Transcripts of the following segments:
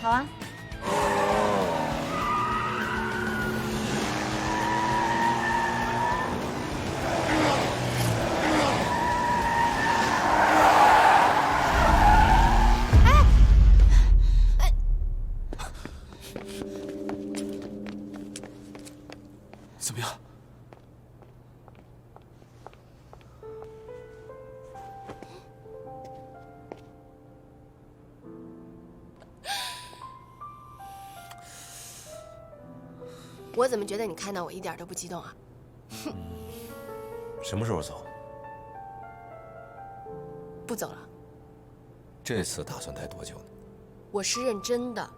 好啊。怎么样？我怎么觉得你看到我一点都不激动啊？什么时候走？不走了，这次打算待多久呢？我是认真的，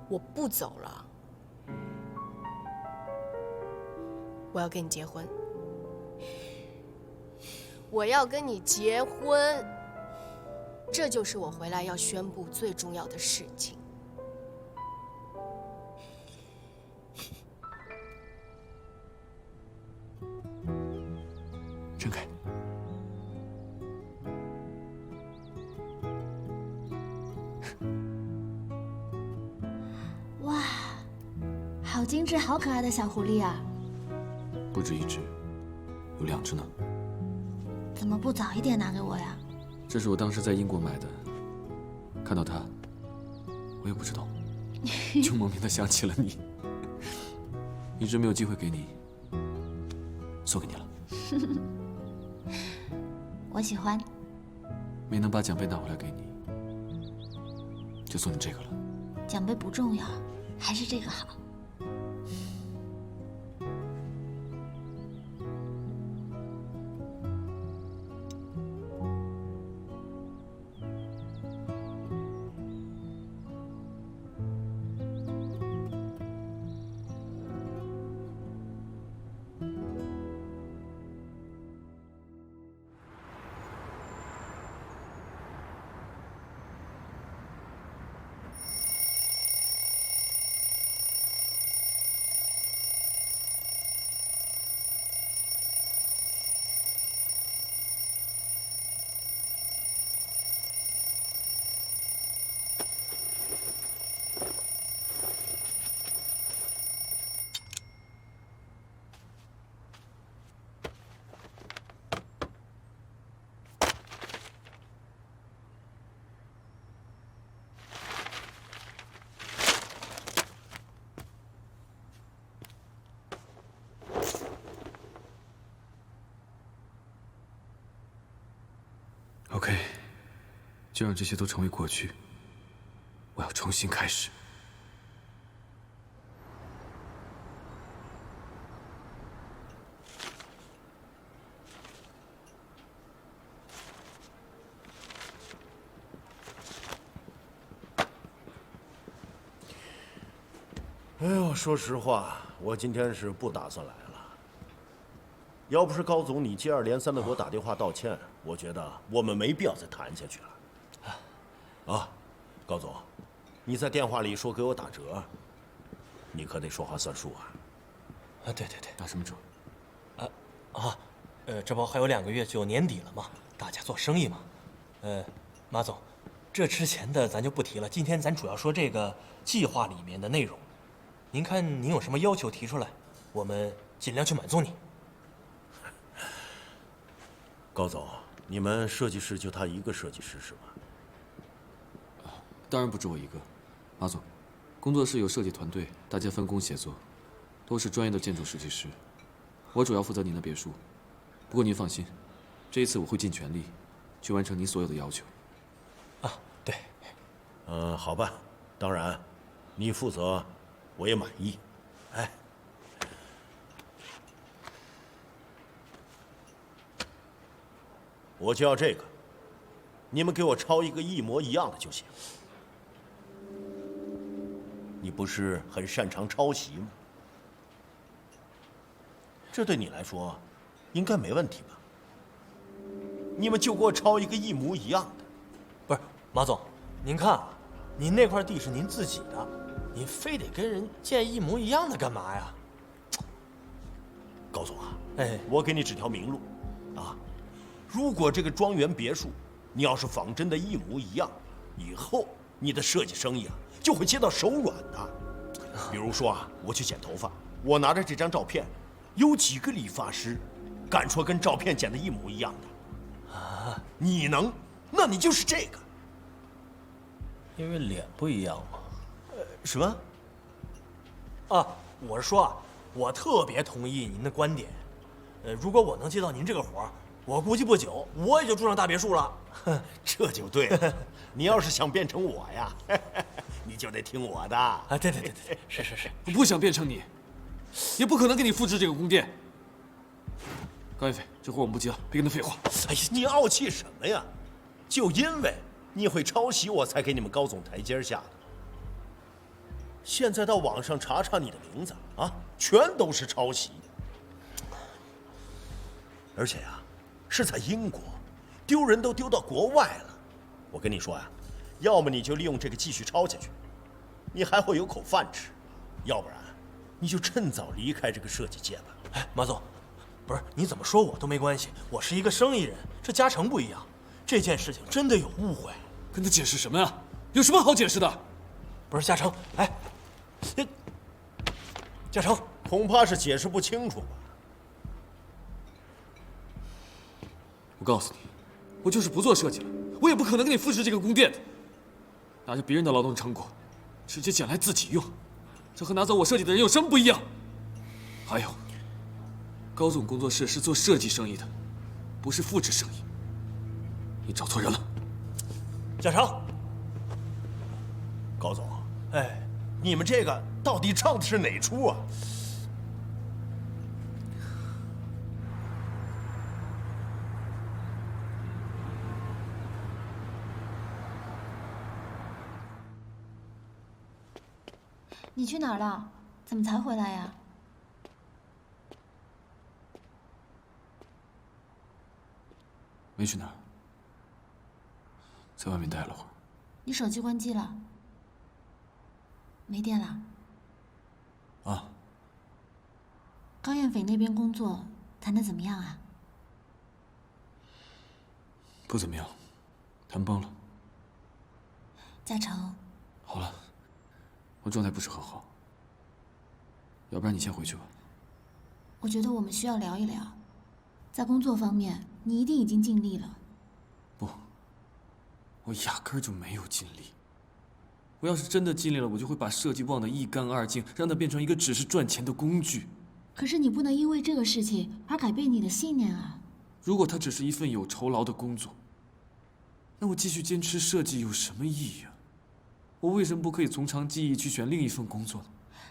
我不走了。我要跟你结婚，我要跟你结婚，这就是我回来要宣布最重要的事情。睁开。哇，好精致、好可爱的小狐狸啊！不止一只，有2只呢。怎么不早一点拿给我呀？这是我当时在英国买的，看到它，我也不知道，就莫名的想起了你，一直没有机会给你，送给你了。我喜欢。没能把奖杯拿回来给你，就送你这个了。奖杯不重要，还是这个好。OK， 就让这些都成为过去。我要重新开始。哎呦，说实话，我今天是不打算来了。要不是高总你接二连三的给我打电话道歉，我觉得我们没必要再谈下去了。啊，高总，你在电话里说给我打折，你可得说话算数啊。啊，对对对，打什么折？这不还有2个月就年底了吗？大家做生意嘛。马总，这之前的咱就不提了，今天咱主要说这个计划里面的内容。您看您有什么要求提出来，我们尽量去满足你。高总，你们设计师就他一个设计师是吗？当然不止我一个，马总，工作室有设计团队，大家分工协作，都是专业的建筑设计师。我主要负责您的别墅，不过您放心，这一次我会尽全力去完成您所有的要求。啊，对，好吧，当然，你负责，我也满意。哎，我就要这个，你们给我抄一个一模一样的就行。你不是很擅长抄袭吗？这对你来说，应该没问题吧？你们就给我抄一个一模一样的。不是马总，您看啊，您那块地是您自己的，您非得跟人建一模一样的干嘛呀？高总啊，哎，我给你指条明路，啊，如果这个庄园别墅，你要是仿真的一模一样，以后你的设计生意啊就会接到手软的。比如说啊，我去剪头发，我拿着这张照片，有几个理发师敢说跟照片剪的一模一样的？啊，你能？那你就是这个。因为脸不一样嘛。什么？啊，我是说啊，我特别同意您的观点。如果我能接到您这个活儿，我估计不久我也就住上大别墅了。这就对了。你要是想变成我呀，你就得听我的。啊，对，是。我不想变成你，也不可能给你复制这个宫殿。高彦飞，这活我们不接了，别跟他废话。哎呀，你傲气什么呀？就因为你会抄袭，我才给你们高总台阶下的。现在到网上查查你的名字啊，全都是抄袭。而且呀，是在英国，丢人都丢到国外了。我跟你说呀，要么你就利用这个继续抄下去，你还会有口饭吃；要不然，你就趁早离开这个设计界吧。哎，马总，不是你怎么说我都没关系，我是一个生意人，这嘉诚不一样，这件事情真的有误会。跟他解释什么呀？有什么好解释的？不是嘉诚，哎，嘉诚，恐怕是解释不清楚吧。我告诉你，我就是不做设计了，我也不可能给你复制这个宫殿的。拿着别人的劳动成果，直接捡来自己用，这和拿走我设计的人有什么不一样？还有，高总工作室是做设计生意的，不是复制生意。你找错人了。嘉诚，高总，哎，你们这个到底唱的是哪出啊？你去哪儿了？怎么才回来呀？没去哪儿，在外面待了会儿。你手机关机了？没电了？啊，高彦斐那边工作谈得怎么样啊？不怎么样，谈崩了。嘉诚，好了，我状态不是很好，要不然你先回去吧。我觉得我们需要聊一聊，在工作方面，你一定已经尽力了。不，我压根儿就没有尽力。我要是真的尽力了，我就会把设计忘得一干二净，让它变成一个只是赚钱的工具。可是你不能因为这个事情而改变你的信念啊！如果它只是一份有酬劳的工作，那我继续坚持设计有什么意义啊？我为什么不可以从长计议去选另一份工作呢？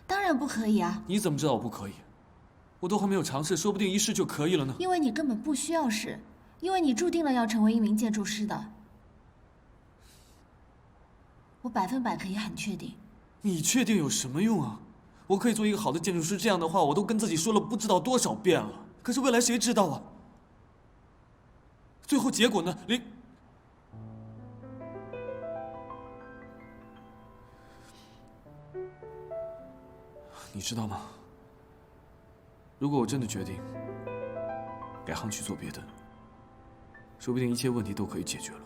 当然不可以啊！你怎么知道我不可以？我都还没有尝试，说不定一试就可以了呢。因为你根本不需要试，因为你注定了要成为一名建筑师的。我100%可以很确定。你确定有什么用啊？我可以做一个好的建筑师，这样的话我都跟自己说了不知道多少遍了。可是未来谁知道啊？最后结果呢？你知道吗？如果我真的决定改行去做别的，说不定一切问题都可以解决了。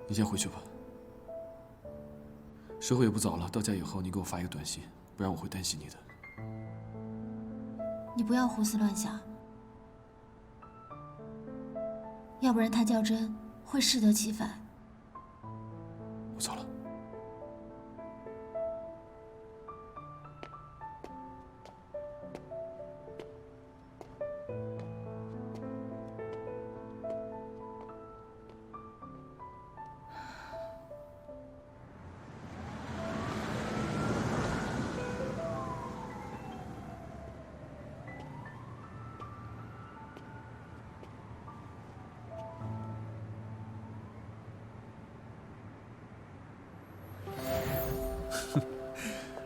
你先回去吧，时候也不早了。到家以后，你给我发一个短信，不然我会担心你的。你不要胡思乱想，要不然他较真会适得其反。我走了。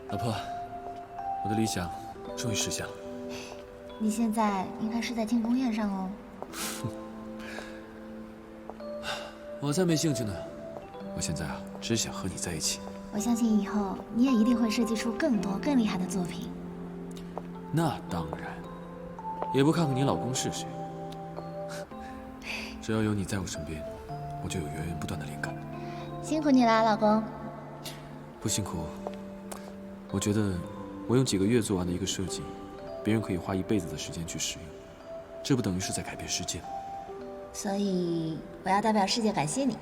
老婆，我的理想终于实现了。你现在应该是在庆功宴上哦。我才没兴趣呢，我现在啊，只想和你在一起。我相信以后你也一定会设计出更多更厉害的作品。那当然，也不看看你老公是谁。只要有你在我身边，我就有源源不断的灵感。辛苦你啦，老公。不辛苦。我觉得，我用几个月做完的一个设计，别人可以花一辈子的时间去适应，这不等于是在改变世界吗？所以我要代表世界感谢你。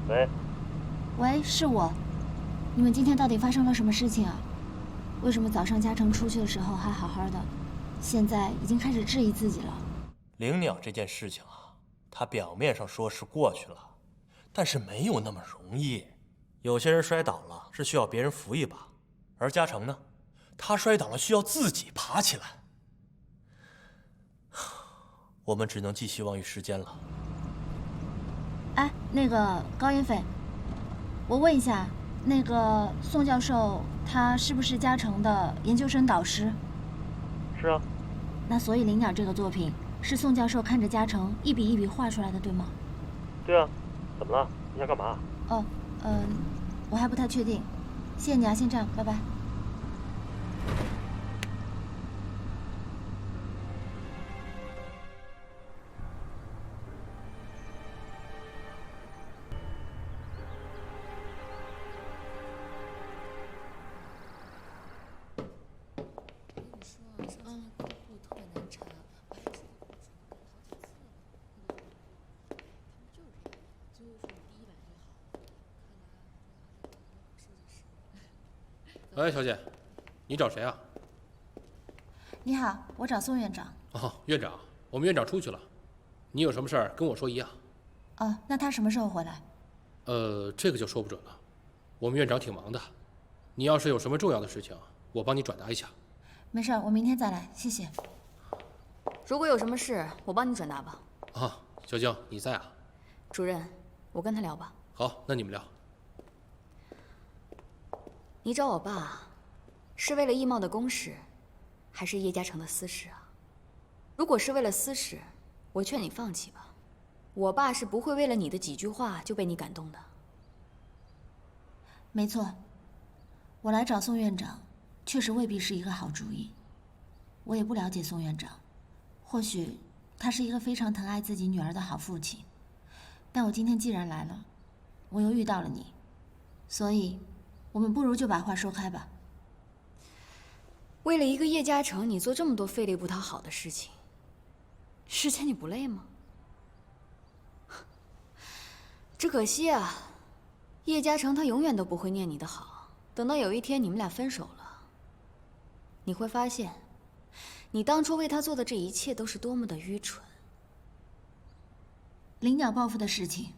喂，喂，是我。你们今天到底发生了什么事情啊？为什么早上嘉诚出去的时候还好好的，现在已经开始质疑自己了？灵鸟这件事情啊，它表面上说是过去了，但是没有那么容易。有些人摔倒了是需要别人扶一把，而嘉诚呢，他摔倒了需要自己爬起来。我们只能寄希望于时间了。哎，那个高云飞，我问一下，那个宋教授他是不是嘉诚的研究生导师？是啊。那所以灵鸟这个作品是宋教授看着嘉诚一笔一笔画出来的，对吗？对啊。怎么了？你想干嘛？哦，我还不太确定。谢谢你啊，先这样，拜拜。喂，小姐，你找谁啊？你好，我找宋院长。哦，院长，我们院长出去了。你有什么事儿跟我说一样。哦，那他什么时候回来？这个就说不准了。我们院长挺忙的，你要是有什么重要的事情，我帮你转达一下。没事儿，我明天再来，谢谢。如果有什么事，我帮你转达吧。啊，小静，你在啊？主任，我跟他聊吧。好，那你们聊。你找我爸，是为了易茂的公事，还是叶嘉诚的私事啊？如果是为了私事，我劝你放弃吧。我爸是不会为了你的几句话就被你感动的。没错，我来找宋院长，确实未必是一个好主意。我也不了解宋院长，或许他是一个非常疼爱自己女儿的好父亲。但我今天既然来了，我又遇到了你，所以我们不如就把话说开吧。为了一个叶嘉诚，你做这么多费力不讨好的事情，师姐你不累吗？只可惜啊，叶嘉诚他永远都不会念你的好。等到有一天你们俩分手了，你会发现，你当初为他做的这一切都是多么的愚蠢。灵鸟报复的事情，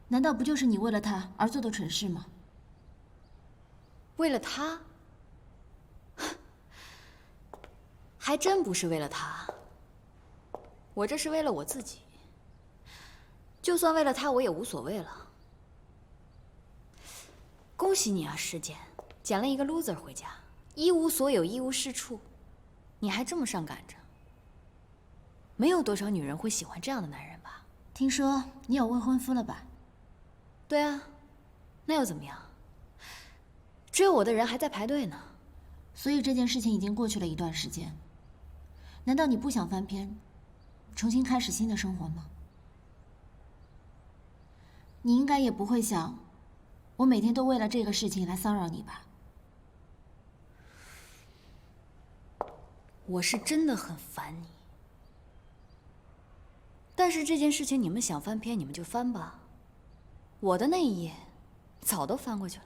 难道不就是你为了他而做的蠢事吗？为了他？还真不是为了他，我这是为了我自己。就算为了他，我也无所谓了。恭喜你啊，师姐，捡了一个 loser 回家，一无所有，一无是处，你还这么上赶着。没有多少女人会喜欢这样的男人吧？听说你有未婚夫了吧？对啊，那又怎么样？追我的人还在排队呢。所以这件事情已经过去了一段时间，难道你不想翻篇，重新开始新的生活吗？你应该也不会想，我每天都为了这个事情来骚扰你吧？我是真的很烦你。但是这件事情你们想翻篇，你们就翻吧。我的那一页，早都翻过去了。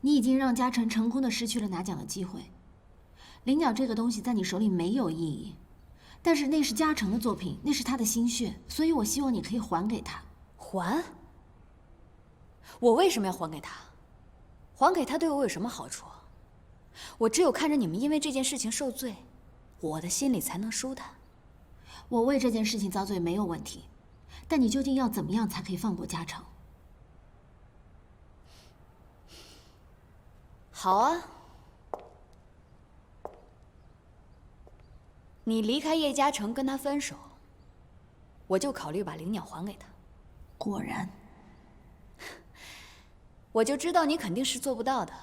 你已经让嘉诚成功的失去了拿奖的机会。灵鸟这个东西在你手里没有意义，但是那是嘉诚的作品，那是他的心血，所以我希望你可以还给他。还？我为什么要还给他？还给他对我有什么好处？我只有看着你们因为这件事情受罪，我的心里才能舒坦。我为这件事情遭罪没有问题，但你究竟要怎么样才可以放过嘉诚？好啊，你离开叶嘉诚，跟他分手，我就考虑把灵鸟还给他。果然，我就知道你肯定是做不到的。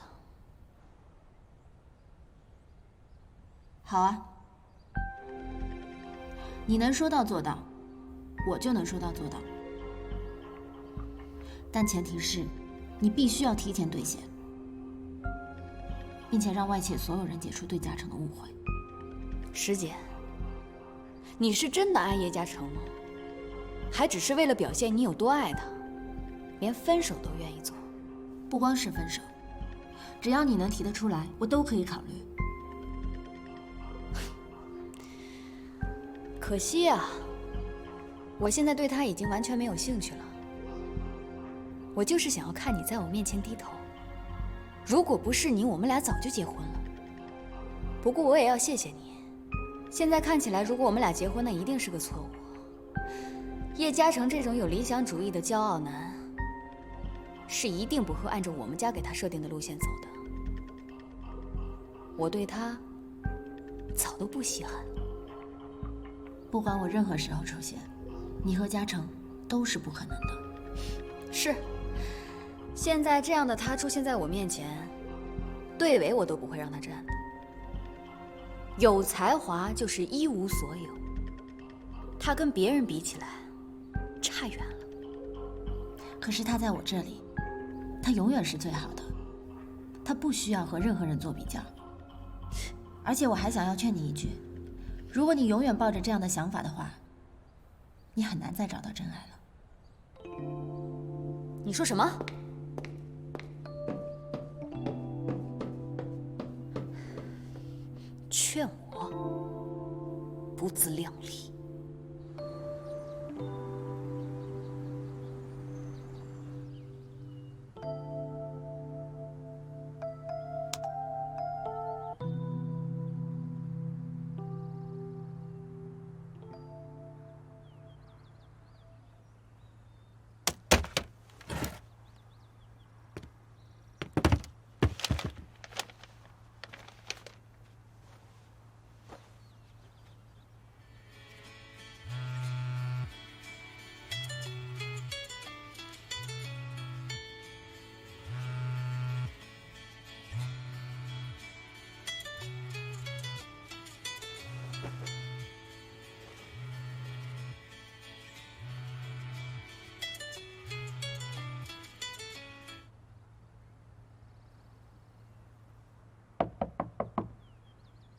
好啊，你能说到做到，我就能说到做到。但前提是，你必须要提前兑现，并且让外界所有人解除对嘉诚的误会。师姐，你是真的爱叶嘉诚吗？还只是为了表现你有多爱他，连分手都愿意做？不光是分手，只要你能提得出来，我都可以考虑。可惜啊，我现在对他已经完全没有兴趣了。我就是想要看你在我面前低头。如果不是你，我们俩早就结婚了。不过我也要谢谢你。现在看起来，如果我们俩结婚，那一定是个错误。叶嘉诚这种有理想主义的骄傲男，是一定不会按照我们家给他设定的路线走的。我对他早都不稀罕。不管我任何时候出现，你和嘉诚都是不可能的。是，现在这样的他出现在我面前，队尾我都不会让他站的。有才华就是一无所有，他跟别人比起来，差远了。可是他在我这里，他永远是最好的，他不需要和任何人做比较。而且我还想要劝你一句，如果你永远抱着这样的想法的话，你很难再找到真爱了。你说什么？劝我不自量力。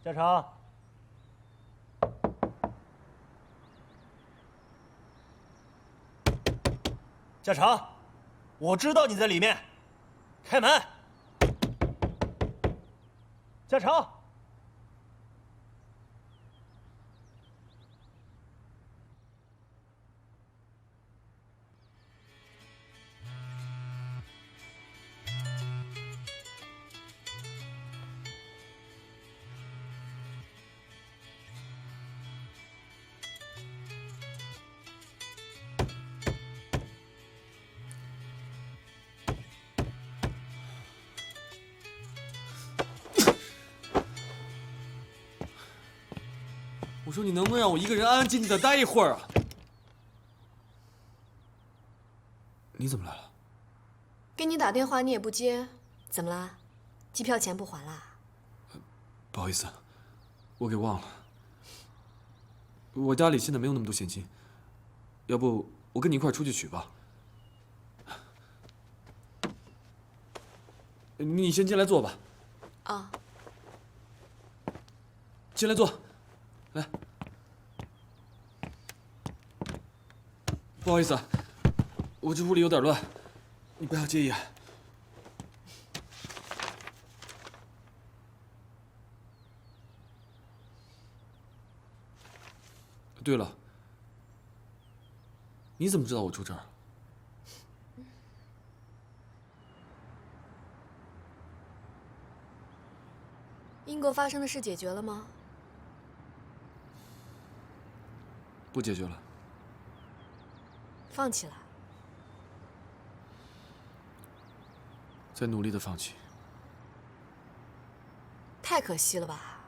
嘉诚，嘉诚，我知道你在里面，开门。嘉诚，我说你能不能让我一个人安安静静的待一会儿啊？你怎么来了？给你打电话你也不接，怎么了？机票钱不还啦？不好意思，我给忘了。我家里现在没有那么多现金，要不我跟你一块出去取吧？你先进来坐吧。啊。进来坐。来，不好意思啊，我这屋里有点乱，你不要介意啊。对了，你怎么知道我住这儿？英国发生的事解决了吗？不解决了。放弃了？在努力的放弃。太可惜了吧？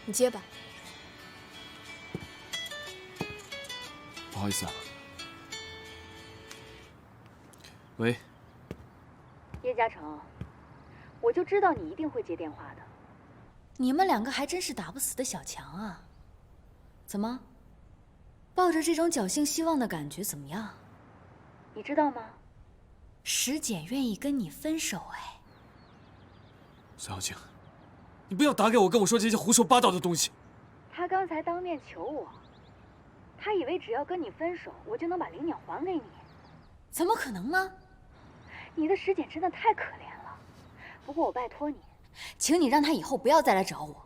你接吧。不好意思啊。喂，叶嘉诚，我就知道你一定会接电话的。你们两个还真是打不死的小强啊！怎么，抱着这种侥幸希望的感觉怎么样？你知道吗？石简愿意跟你分手哎。孙小静，你不要打给我，跟我说这些胡说八道的东西。他刚才当面求我，他以为只要跟你分手，我就能把灵鸟还给你。怎么可能呢？你的石简真的太可怜了。不过我拜托你，请你让他以后不要再来找我，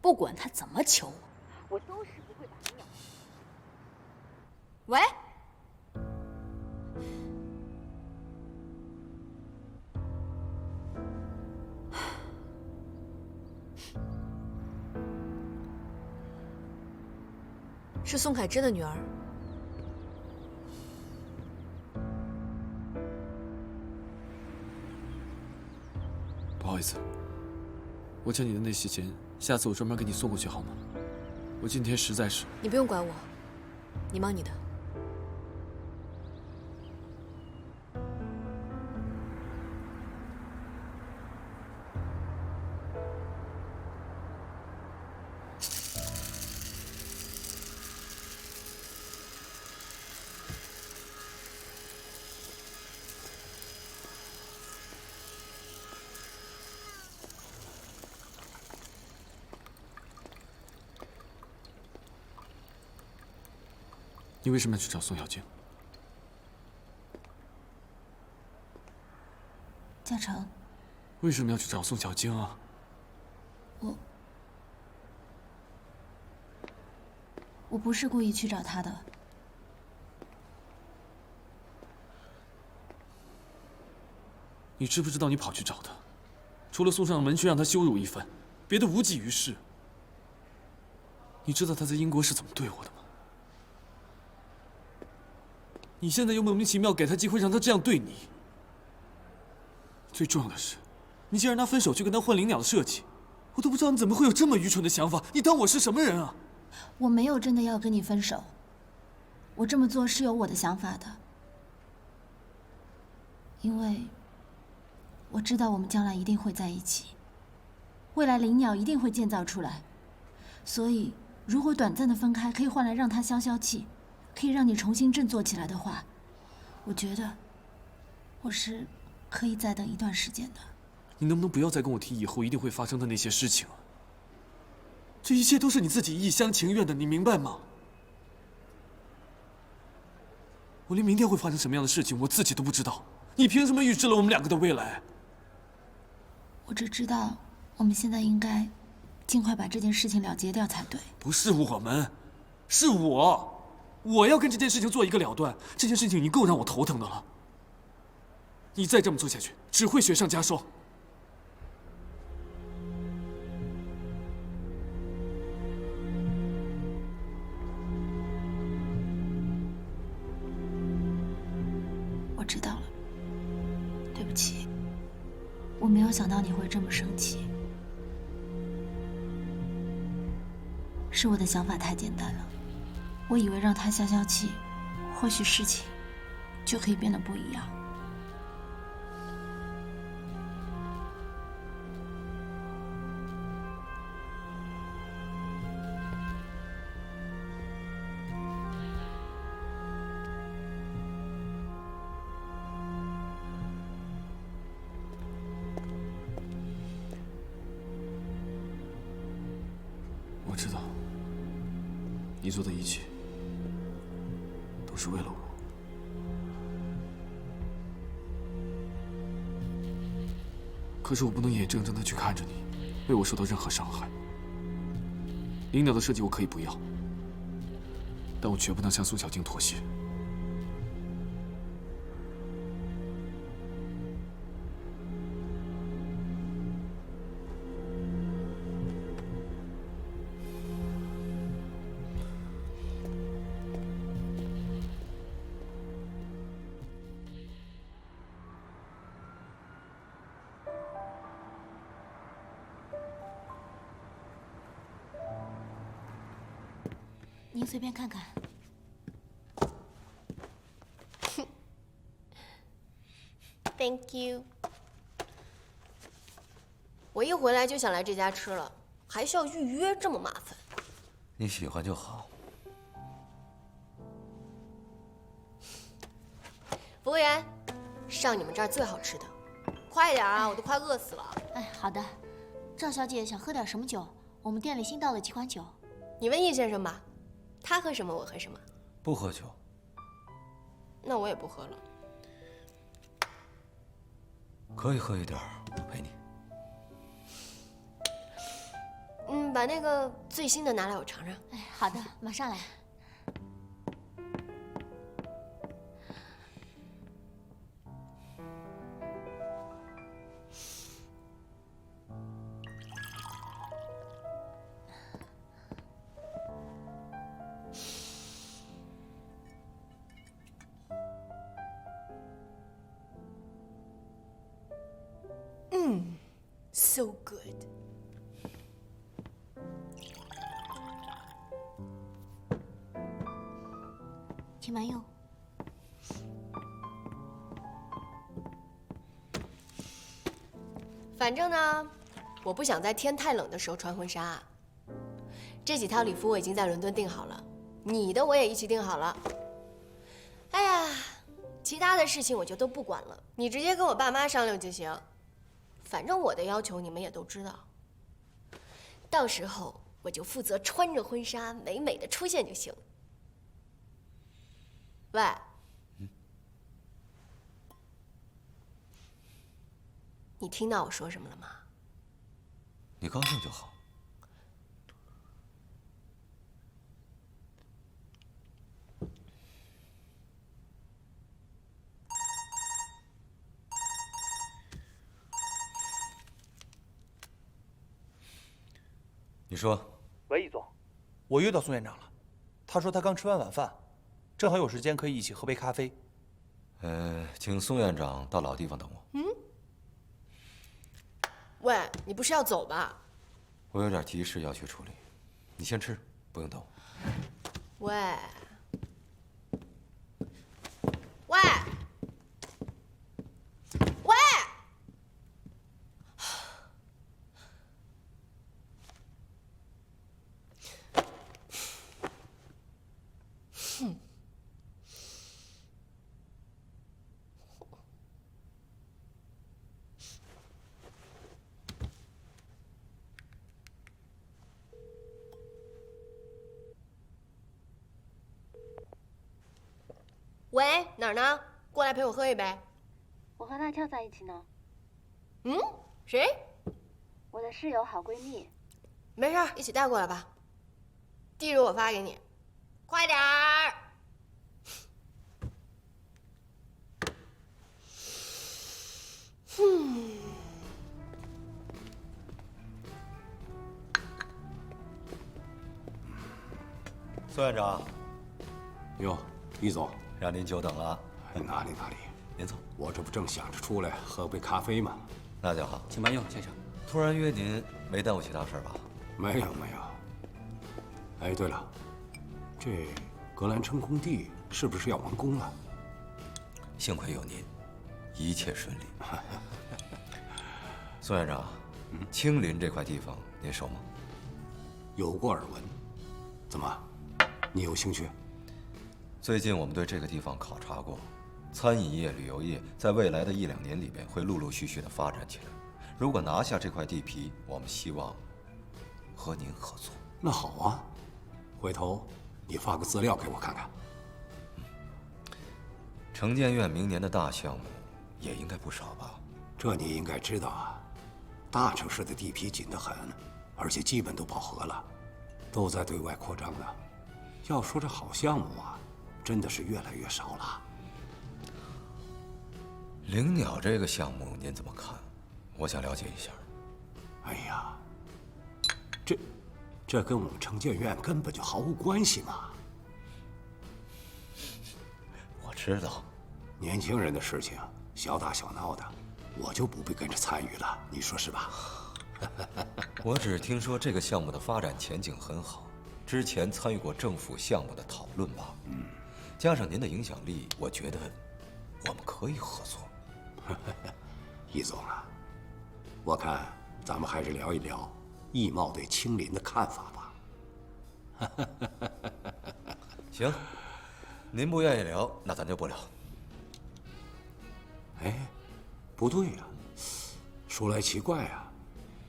不管他怎么求我，我都是不会把灵鸟。喂。是宋凯珍的女儿。不好意思，我欠你的那些钱，下次我专门给你送过去好吗？我今天实在是……你不用管我，你忙你的。你为什么要去找宋小静？嘉诚，为什么要去找宋小静啊？我不是故意去找他的。你知不知道你跑去找他，除了送上门去让他羞辱一番，别的无济于事。你知道他在英国是怎么对我的吗？你现在又莫名其妙给他机会让他这样对你。最重要的是，你竟然拿分手去跟他换灵鸟的设计，我都不知道你怎么会有这么愚蠢的想法。你当我是什么人啊？我没有真的要跟你分手，我这么做是有我的想法的，因为我知道我们将来一定会在一起，未来灵鸟一定会建造出来，所以如果短暂的分开可以换来让他消消气，可以让你重新振作起来的话，我觉得我是可以再等一段时间的。你能不能不要再跟我提以后一定会发生的那些事情啊？这一切都是你自己一厢情愿的，你明白吗？我连明天会发生什么样的事情我自己都不知道，你凭什么预知了我们两个的未来？我只知道我们现在应该尽快把这件事情了结掉才对。不是我们，是我要跟这件事情做一个了断。这件事情已经够让我头疼的了，你再这么做下去，只会雪上加霜。我知道了，对不起，我没有想到你会这么生气，是我的想法太简单了。我以为让他消消气，或许事情就可以变得不一样。我知道，你做的一切都是为了我。可是我不能眼睁睁的去看着你为我受到任何伤害。灵鸟的设计我可以不要，但我绝不能向宋小静妥协。您随便看看。Thank you。我一回来就想来这家吃了，还需要预约，这么麻烦。你喜欢就好。服务员，上你们这儿最好吃的，快点啊，我都快饿死了。哎，好的。赵小姐想喝点什么酒？我们店里新到了几款酒。你问易先生吧，他喝什么我喝什么。不喝酒。那我也不喝了。可以喝一点，我陪你。把那个最新的拿来，我尝尝。哎，好的，马上来。So good。请慢用。反正呢，我不想在天太冷的时候穿婚纱。这几套礼服我已经在伦敦订好了，你的我也一起订好了。哎呀，其他的事情我就都不管了，你直接跟我爸妈商量就行。反正我的要求你们也都知道，到时候我就负责穿着婚纱美美的出现就行。喂，你听到我说什么了吗？你高兴就好。你说，喂，易总，我约到宋院长了。他说他刚吃完晚饭，正好有时间可以一起喝杯咖啡。请宋院长到老地方等我。喂，你不是要走吧？我有点急事要去处理，你先吃，不用等我。喂，喂，喂！喂，哪儿呢？过来陪我喝一杯。我和那俏在一起呢。谁？我的室友好闺蜜。没事，一起带过来吧。地址我发给你，快点儿。宋院长，哟，易总，让您久等了。哪里，您坐。我这不正想着出来喝杯咖啡吗？那就好。请慢用，先生。突然约您，没耽误其他事儿吧？没有。哎，对了，这格兰城工地是不是要完工了？幸亏有您，一切顺利。宋院长，青林这块地方您熟吗？有过耳闻。怎么，你有兴趣？最近我们对这个地方考察过，餐饮业、旅游业在未来的1、2年里边会陆陆续续的发展起来。如果拿下这块地皮，我们希望和您合作。那好啊，回头你发个资料给我看看。城建院明年的大项目也应该不少吧？这你应该知道啊，大城市的地皮紧得很，而且基本都饱和了，都在对外扩张呢。要说这好项目啊，真的是越来越少了。灵鸟这个项目您怎么看？我想了解一下。哎呀，这跟我们城建院根本就毫无关系嘛。我知道，年轻人的事情小打小闹的，我就不必跟着参与了，你说是吧？我只听说这个项目的发展前景很好，之前参与过政府项目的讨论吧。加上您的影响力，我觉得我们可以合作。易总啊，我看咱们还是聊一聊易茂对青林的看法吧。行，您不愿意聊，那咱就不聊。哎，不对呀，说来奇怪啊，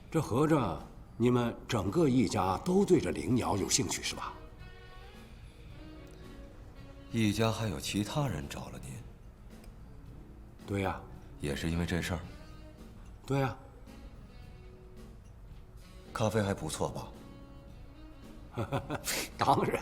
这合着你们整个易家都对这灵鸟有兴趣是吧？易家还有其他人找了您？对呀，也是因为这事儿？对呀。咖啡还不错吧？当然。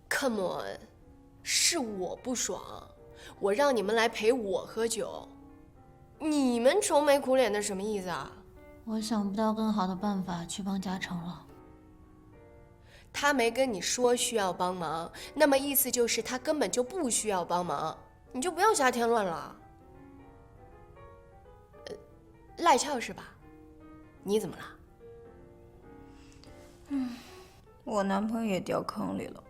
Come on， 是我不爽，我让你们来陪我喝酒，你们愁眉苦脸的什么意思啊？我想不到更好的办法去帮嘉诚了。他没跟你说需要帮忙，那么意思就是他根本就不需要帮忙，你就不要瞎添乱了。赖俏是吧？你怎么了？我男朋友也掉坑里了。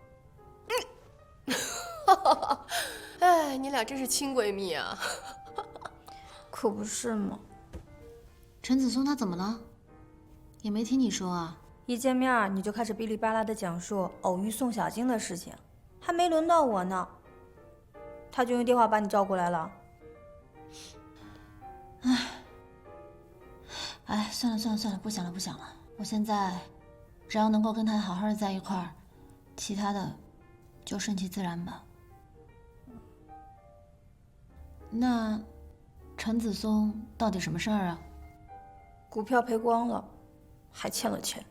哎，你俩真是亲闺蜜啊！可不是嘛。陈子松他怎么了？也没听你说啊。一见面你就开始哔哩吧啦的讲述偶遇宋小晶的事情，还没轮到我呢，他就用电话把你叫过来了。哎，算了，不想了。我现在只要能够跟他好好的在一块儿，其他的就顺其自然吧。那陈子松到底什么事儿啊？股票赔光了，还欠了钱。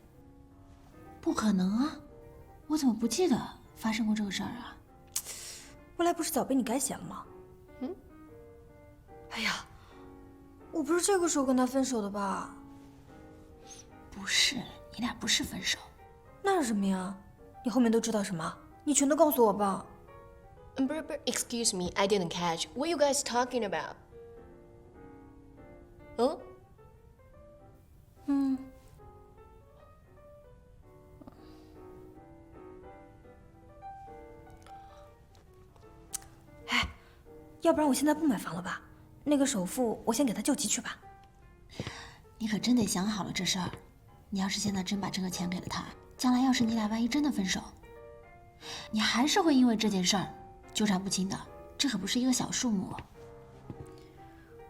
不可能啊！我怎么不记得发生过这个事儿啊？未来不是早被你改写了吗？哎呀，我不是这个时候跟他分手的吧？不是，你俩不是分手。那是什么呀？你后面都知道什么？你全都告诉我吧。不是 ，Excuse me, I didn't catch. What you guys talking about? 哎，要不然我现在不买房了吧？那个首付我先给他救急去吧。你可真得想好了这事儿。你要是现在真把这个钱给了他，将来要是你俩万一真的分手，你还是会因为这件事儿纠缠不清的。这可不是一个小数目。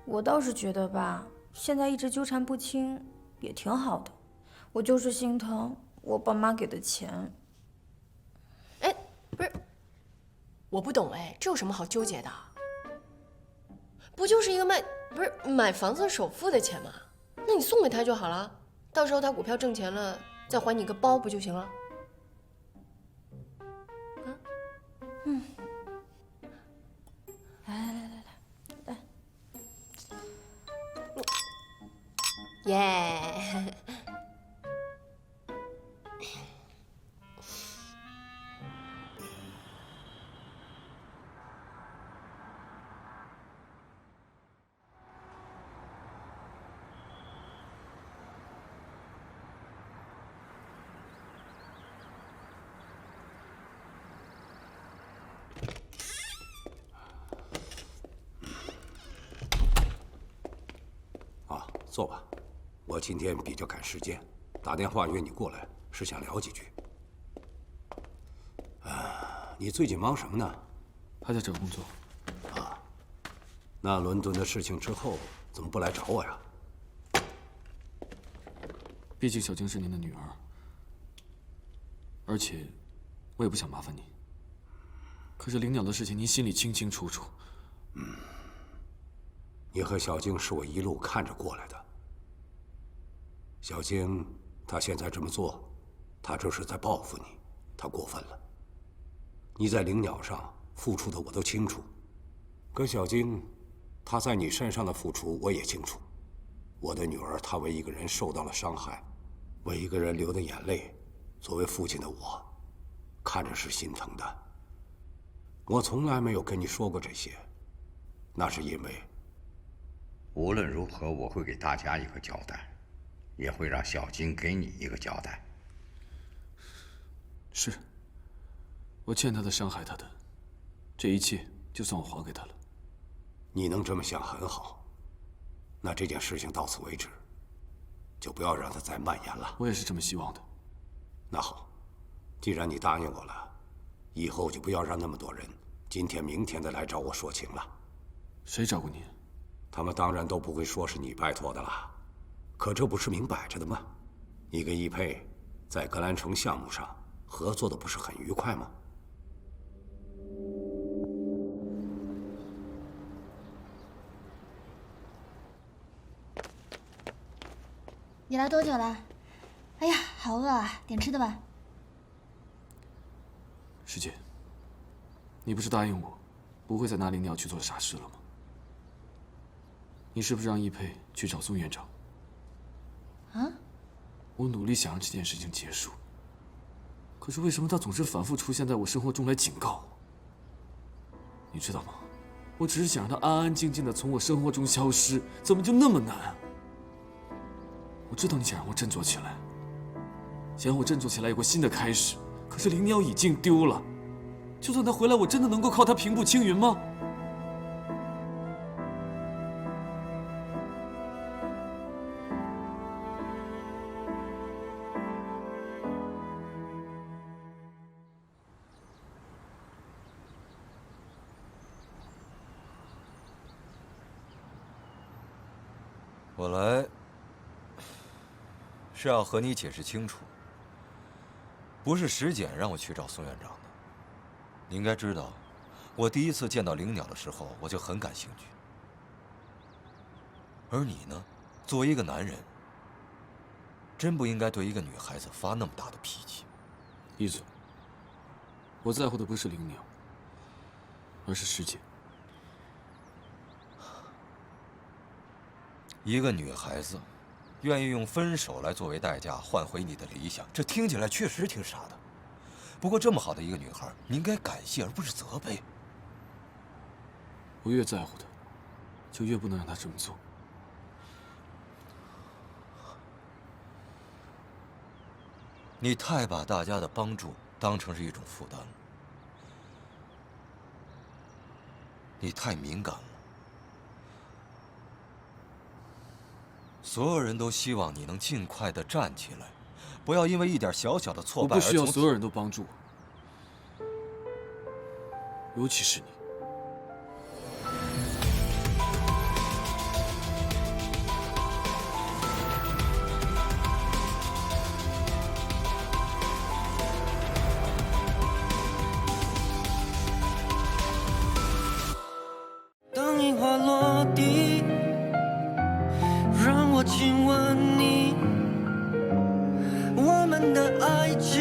我倒是觉得吧，现在一直纠缠不清也挺好的。我就是心疼我爸妈给的钱。哎，不是，我不懂哎，这有什么好纠结的？不就是一个买房子首付的钱吗？那你送给他就好了，到时候他股票挣钱了，再还你个包不就行了？来，耶！坐吧，我今天比较赶时间，打电话约你过来是想聊几句。你最近忙什么呢？还在找工作。那伦敦的事情之后怎么不来找我呀？毕竟小静是您的女儿，而且我也不想麻烦你。可是灵鸟的事情您心里清清楚楚。你和小静是我一路看着过来的。小静，她现在这么做，她这是在报复你，她过分了。你在灵鸟上付出的我都清楚，可小静，她在你身上的付出我也清楚。我的女儿，她为一个人受到了伤害，为一个人流的眼泪，作为父亲的我，看着是心疼的。我从来没有跟你说过这些，那是因为无论如何，我会给大家一个交代，也会让小金给你一个交代。是，我欠他的、伤害他的，这一切就算我还给他了。你能这么想很好，那这件事情到此为止，就不要让它再蔓延了。我也是这么希望的。那好，既然你答应我了，以后就不要让那么多人今天、明天的来找我说情了。谁找过你？他们当然都不会说是你拜托的啦。可这不是明摆着的吗？你跟易佩在格兰城项目上合作的不是很愉快吗？你来多久了？哎呀，好饿啊，点吃的吧。师姐，你不是答应我，不会再拿林鸟去做傻事了吗？你是不是让易佩去找宋院长？啊？我努力想让这件事情结束，可是为什么他总是反复出现在我生活中来警告我？你知道吗？我只是想让他安安静静的从我生活中消失，怎么就那么难？我知道你想让我振作起来，想让我振作起来有个新的开始，可是林鸟已经丢了，就算他回来，我真的能够靠他平步青云吗？我来是要和你解释清楚，不是石简让我去找宋院长的。你应该知道，我第一次见到灵鸟的时候，我就很感兴趣。而你呢，作为一个男人，真不应该对一个女孩子发那么大的脾气。一嘴，我在乎的不是灵鸟，而是石简。一个女孩子愿意用分手来作为代价换回你的理想，这听起来确实挺傻的。不过这么好的一个女孩，你应该感谢而不是责备。我越在乎她，就越不能让她这么做。你太把大家的帮助当成是一种负担了，你太敏感了。所有人都希望你能尽快地站起来，不要因为一点小小的挫败而我不需要所有人都帮助我，尤其是你。当樱花落地，让我亲吻你，我们的爱情